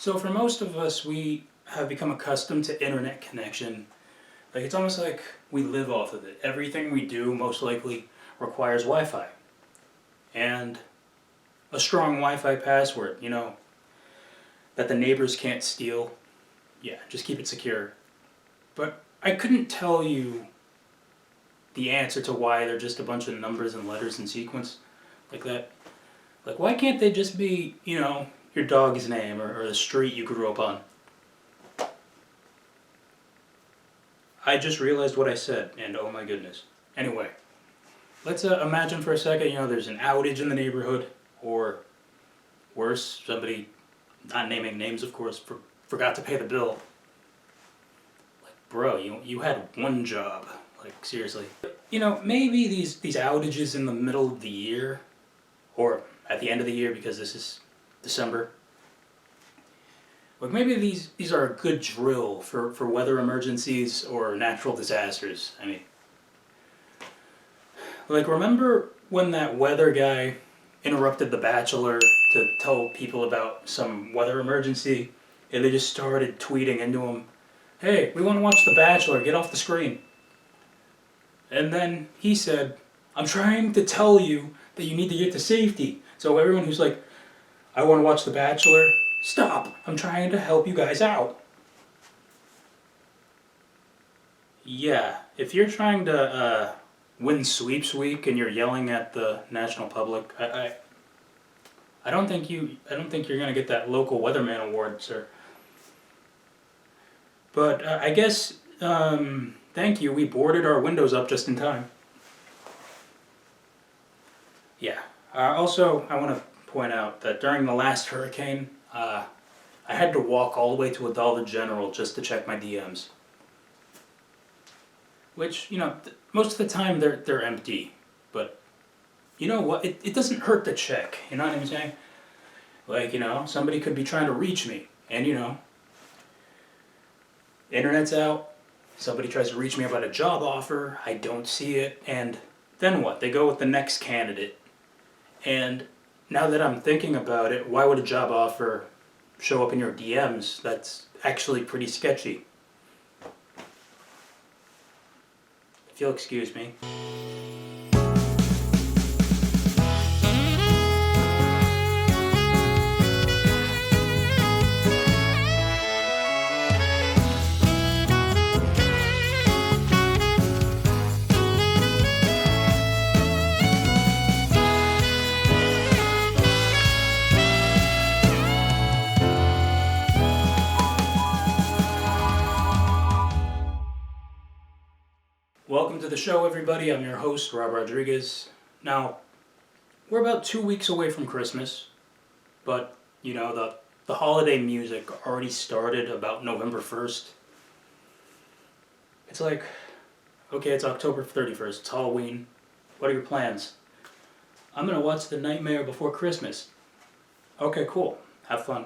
So for most of us, we have become accustomed to internet connection. Like it's almost like we live off of it. Everything we do most likely requires Wi-Fi. And a strong Wi-Fi password, that the neighbors can't steal. Yeah, just keep it secure. But I couldn't tell you the answer to why they're just a bunch of numbers and letters in sequence like that. Like, why can't they just be, your dog's name or the street you grew up on? I just realized what I said, and oh my goodness. Anyway, let's imagine for a second, there's an outage in the neighborhood, or worse, somebody, not naming names of course, forgot to pay the bill. Like, bro, you had one job. Like, seriously. Maybe these outages in the middle of the year, or at the end of the year because this is December, like maybe these are a good drill for weather emergencies or natural disasters. I mean, like remember when that weather guy interrupted The Bachelor to tell people about some weather emergency, and they just started tweeting into him, "Hey, we want to watch The Bachelor, get off the screen." And then he said, "I'm trying to tell you that you need to get to safety." So everyone who's like, "I want to watch The Bachelor," stop. I'm trying to help you guys out. Yeah, if you're trying to win sweeps week and you're yelling at the national public, I don't think you're gonna get that local weatherman award, sir. But I guess thank you. We boarded our windows up just in time. Yeah. Also, I want to point out that during the last hurricane, I had to walk all the way to a Dollar General just to check my DMs. Which, most of the time they're empty. But you know what? It doesn't hurt to check. You know what I'm saying? Like, somebody could be trying to reach me. And, internet's out. Somebody tries to reach me about a job offer. I don't see it. And then what? They go with the next candidate. And now that I'm thinking about it, why would a job offer show up in your DMs? That's actually pretty sketchy. If you'll excuse me. Welcome to the show, everybody. I'm your host, Rob Rodriguez. Now, we're about 2 weeks away from Christmas, but, the holiday music already started about November 1st. It's like, okay, it's October 31st, it's Halloween. What are your plans? I'm gonna watch The Nightmare Before Christmas. Okay, cool. Have fun.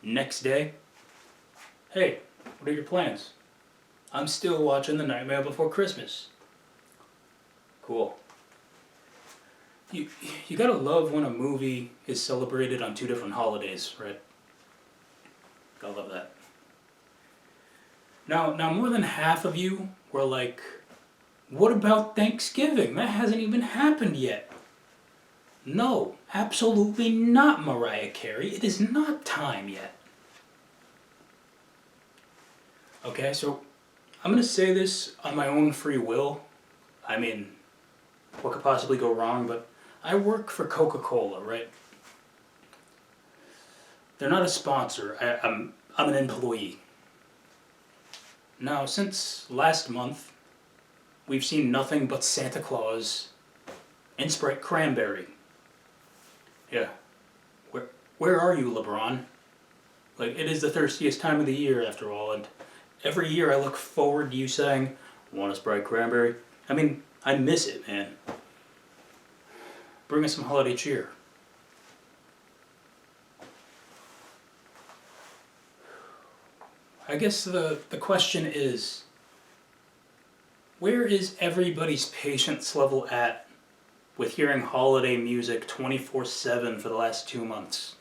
Next day, hey, what are your plans? I'm still watching The Nightmare Before Christmas. Cool. You gotta love when a movie is celebrated on 2 different holidays, right? Gotta love that. Now more than half of you were like, what about Thanksgiving? That hasn't even happened yet. No, absolutely not, Mariah Carey. It is not time yet. Okay, so I'm going to say this on my own free will. I mean, what could possibly go wrong? But I work for Coca-Cola, right? They're not a sponsor. I'm an employee. Now, since last month, we've seen nothing but Santa Claus and Sprite Cranberry. Yeah. Where are you, LeBron? Like, it is the thirstiest time of the year, after all, and every year I look forward to you saying, "Want a Sprite Cranberry?" I mean, I miss it, man. Bring us some holiday cheer. I guess the question is, where is everybody's patience level at with hearing holiday music 24/7 for the last 2 months?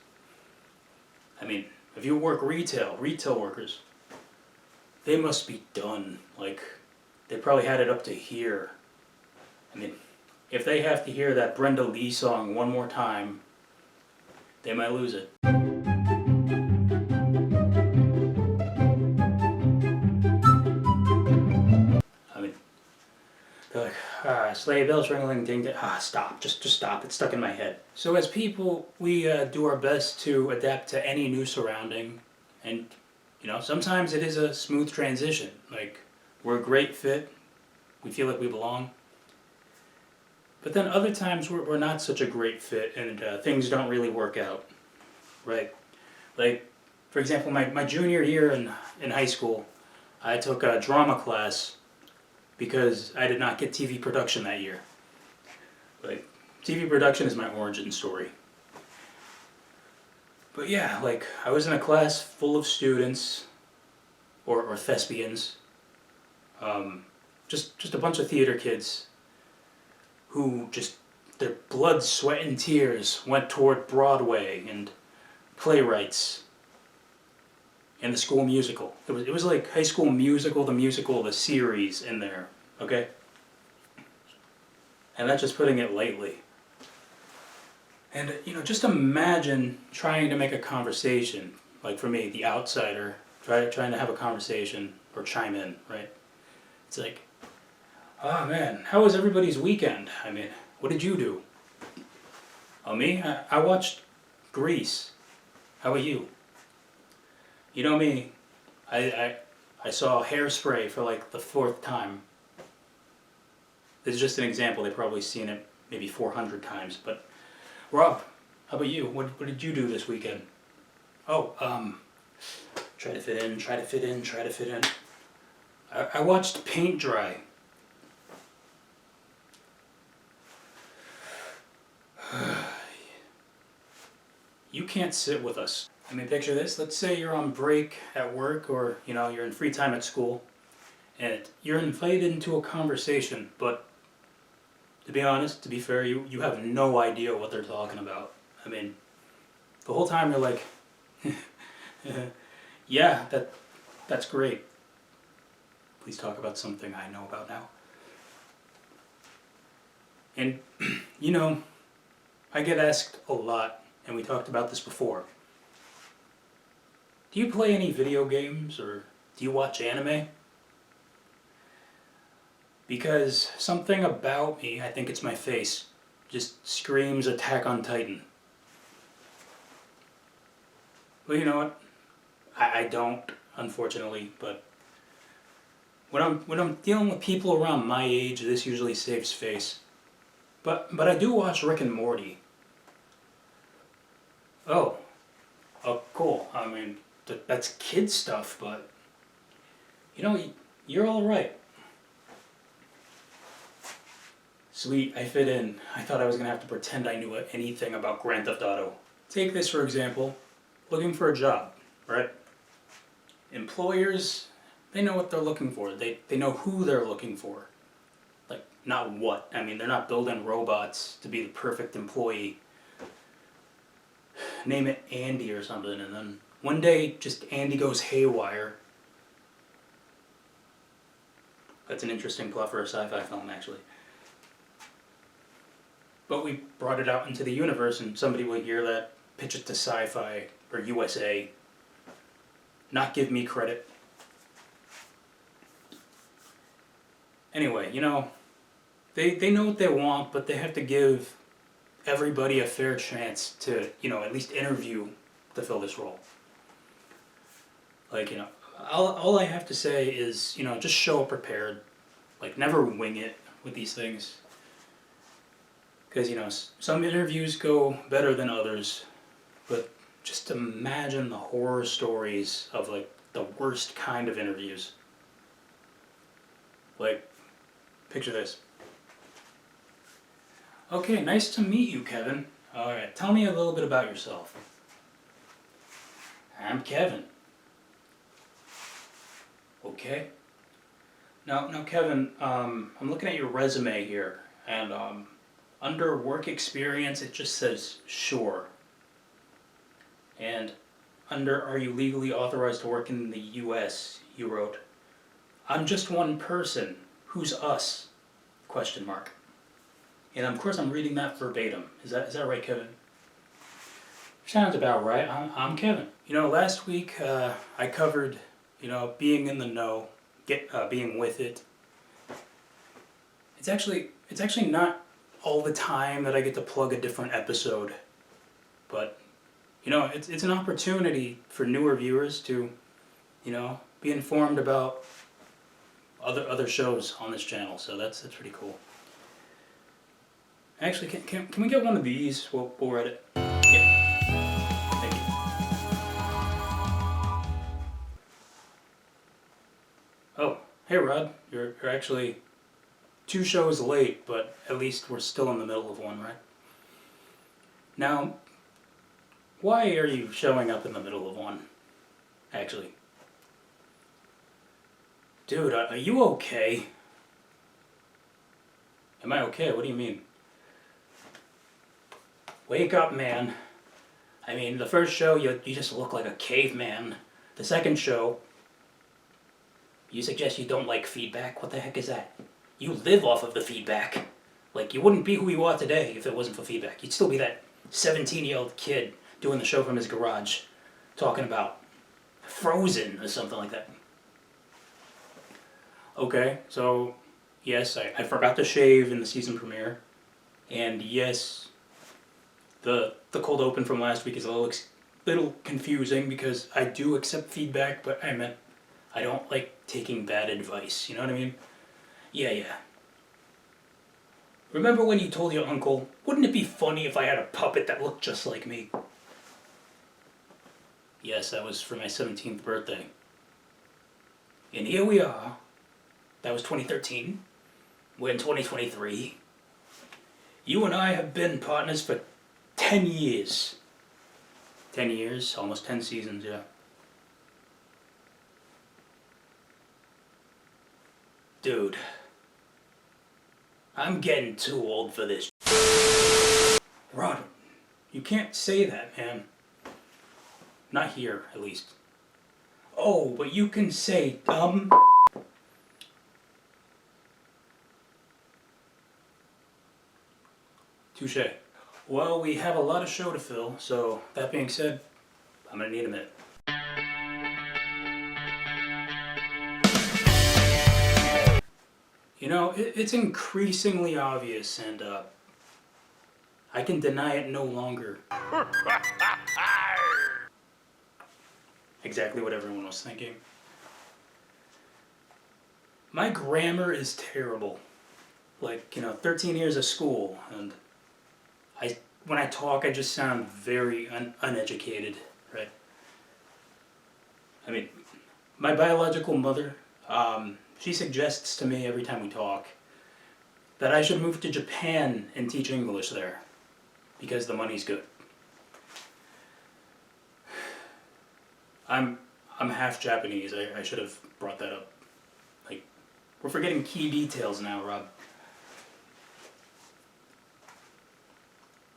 I mean, if you work retail workers, they must be done. Like, they probably had it up to here. I mean, if they have to hear that Brenda Lee song one more time, they might lose it. I mean, they're like, sleigh bells ringling ding ding. Stop. Just stop. It's stuck in my head. So as people, we do our best to adapt to any new surrounding. And, sometimes it is a smooth transition. Like, we're a great fit. We feel like we belong. But then other times we're not such a great fit and things don't really work out. Right? Like, for example, my junior year in high school, I took a drama class because I did not get TV production that year. Like, TV production is my origin story. But yeah, like, I was in a class full of students, or thespians, just a bunch of theater kids who just, their blood, sweat, and tears went toward Broadway and playwrights and the school musical. It was like High School Musical, the series in there, okay? And that's just putting it lightly. And, just imagine trying to make a conversation, like for me, the outsider, trying to have a conversation or chime in, right? It's like, oh man, how was everybody's weekend? I mean, what did you do? Oh, me? I watched Grease. How about you? You know me, I saw Hairspray for like the 4th time. This is just an example, they've probably seen it maybe 400 times, but Rob, how about you? What did you do this weekend? Oh, try to fit in. I watched paint dry. You can't sit with us. I mean, picture this. Let's say you're on break at work or, you're in free time at school and you're invited into a conversation, but to be honest, to be fair, you have no idea what they're talking about. I mean, the whole time you're like, yeah, that's great. Please talk about something I know about now. And, I get asked a lot, and we talked about this before. Do you play any video games, or do you watch anime? Because something about me, I think it's my face, just screams Attack on Titan. Well, you know what? I don't, unfortunately, but when I'm dealing with people around my age, this usually saves face. But I do watch Rick and Morty. Oh, cool. I mean, that's kid stuff, but you're all right. Sweet, I fit in. I thought I was gonna have to pretend I knew anything about Grand Theft Auto. Take this for example. Looking for a job, right? Employers, they know what they're looking for. They know who they're looking for. Like, not what. I mean, they're not building robots to be the perfect employee. Name it Andy or something, and then one day, just Andy goes haywire. That's an interesting plot for a sci-fi film, actually. But we brought it out into the universe, and somebody will hear that, pitch it to Sci-Fi or USA, not give me credit. Anyway, they know what they want, but they have to give everybody a fair chance to, at least interview to fill this role. Like, all I have to say is, just show up prepared. Like, never wing it with these things. Because, some interviews go better than others, but just imagine the horror stories of, like, the worst kind of interviews. Like, picture this. Okay, nice to meet you, Kevin. Alright, tell me a little bit about yourself. I'm Kevin. Okay. Now, Kevin, I'm looking at your resume here, and under work experience, it just says sure. And under Are You Legally Authorized to Work in the U.S., you wrote, I'm just one person. Who's us? Question mark. And of course I'm reading that verbatim. Is that right, Kevin? Sounds about right. I'm Kevin. You know, last week I covered, being in the know, being with it. It's actually not all the time that I get to plug a different episode, but it's an opportunity for newer viewers to, be informed about other shows on this channel. So that's pretty cool. Actually, can we get one of these while we're at it? Yeah. Thank you. Oh, hey Rod, you're actually 2 shows late, but at least we're still in the middle of one, right? Now, why are you showing up in the middle of one, actually? Dude, are you okay? Am I okay? What do you mean? Wake up, man. I mean, the first show, you just look like a caveman. The second show, you suggest you don't like feedback? What the heck is that? You live off of the feedback. Like, you wouldn't be who you are today if it wasn't for feedback. You'd still be that 17-year-old kid doing the show from his garage, talking about Frozen or something like that. Okay, so yes, I forgot to shave in the season premiere, and yes, the cold open from last week is a little confusing because I do accept feedback, but I don't like taking bad advice, you know what I mean? Yeah. Remember when you told your uncle, wouldn't it be funny if I had a puppet that looked just like me? Yes, that was for my 17th birthday. And here we are. That was 2013. We're in 2023. You and I have been partners for 10 years. 10 years, almost 10 seasons, yeah. Dude, I'm getting too old for this. Rod, you can't say that, man. Not here, at least. Oh, but you can say dumb. Touche. Well, we have a lot of show to fill, so that being said, I'm gonna need a minute. It's increasingly obvious, and I can deny it no longer. Exactly what everyone was thinking. My grammar is terrible. 13 years of school, and when I talk, I just sound very uneducated, right? I mean, my biological mother, she suggests to me every time we talk that I should move to Japan and teach English there, because the money's good. I'm half Japanese. I should have brought that up. We're forgetting key details now, Rob.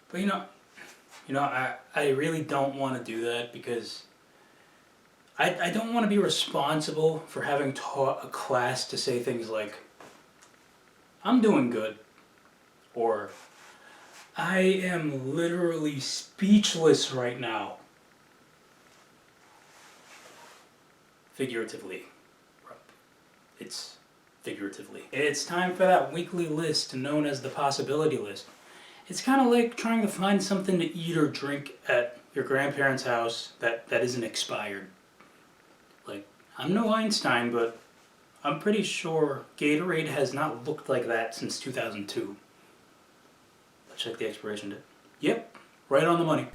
But I really don't want to do that because I don't want to be responsible for having taught a class to say things like, I'm doing good, or I am literally speechless right now. Figuratively. It's figuratively. It's time for that weekly list known as the possibility list. It's kind of like trying to find something to eat or drink at your grandparents' house that isn't expired. I'm no Einstein, but I'm pretty sure Gatorade has not looked like that since 2002. Let's check the expiration date. Yep, right on the money.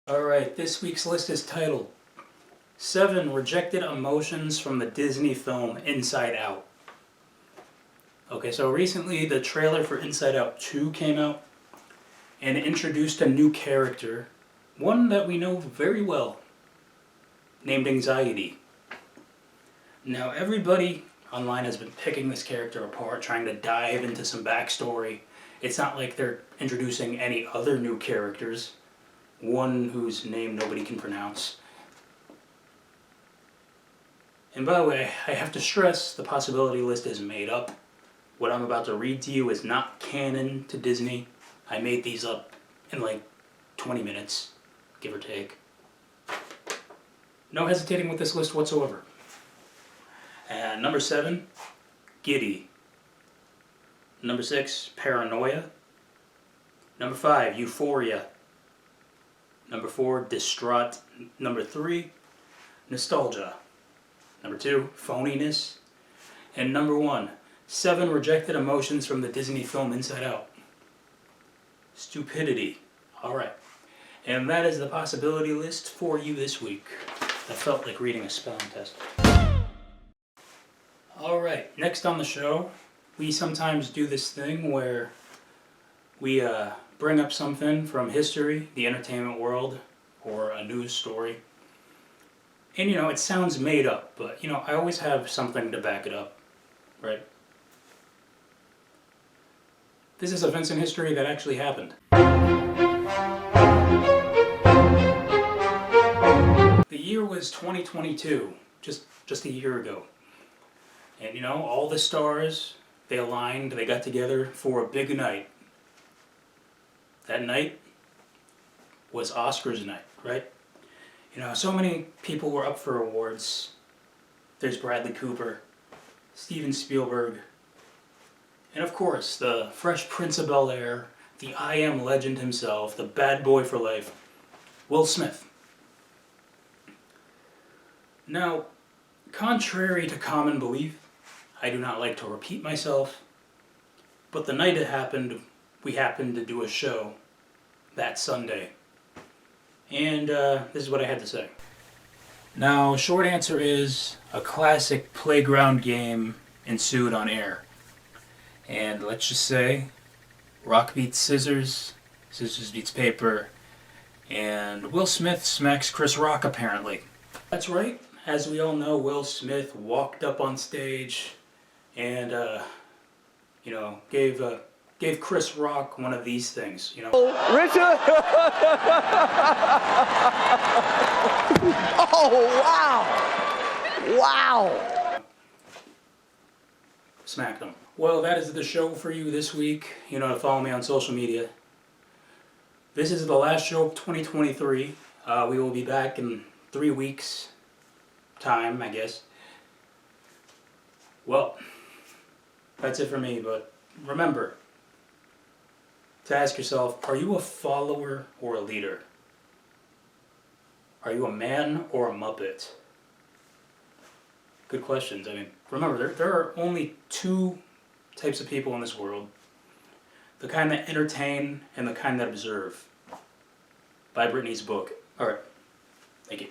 Alright, this week's list is titled 7 Rejected Emotions from the Disney film Inside Out. Okay, so recently the trailer for Inside Out 2 came out and introduced a new character, one that we know very well, named Anxiety. Now everybody online has been picking this character apart, trying to dive into some backstory. It's not like they're introducing any other new characters, one whose name nobody can pronounce. And by the way, I have to stress the possibility list is made up. What I'm about to read to you is not canon to Disney. I made these up in like 20 minutes, give or take. No hesitating with this list whatsoever. And number 7, Giddy. Number 6, Paranoia. Number 5, Euphoria. Number 4, Distraught. Number 3, Nostalgia. Number 2, Phoniness. And number 1, 7 rejected emotions from the Disney film Inside Out. Stupidity. Alright. And that is the possibility list for you this week. That felt like reading a spelling test. Alright, next on the show, we sometimes do this thing where we bring up something from history, the entertainment world, or a news story. And it sounds made up, but I always have something to back it up, right? This is events in history that actually happened. The year was 2022, just a year ago. And all the stars, they aligned, they got together for a big night. That night was Oscars night, right? So many people were up for awards. There's Bradley Cooper, Steven Spielberg, and of course, the Fresh Prince of Bel-Air, the I Am legend himself, the bad boy for life, Will Smith. Now, contrary to common belief, I do not like to repeat myself, but the night it happened, we happened to do a show that Sunday. And this is what I had to say. Now, short answer is a classic playground game ensued on air. And let's just say, rock beats scissors, scissors beats paper, and Will Smith smacks Chris Rock apparently. That's right, as we all know, Will Smith walked up on stage and, gave Chris Rock one of these things, Richard! Oh, wow! Wow! Smacked him. Well, that is the show for you this week. To follow me on social media. This is the last show of 2023. We will be back in 3 weeks' time, I guess. Well, that's it for me, but remember to ask yourself, are you a follower or a leader? Are you a man or a Muppet? Good questions. Remember, there are only 2 types of people in this world. The kind that entertain and the kind that observe. By Brittany's book. Alright. Thank you.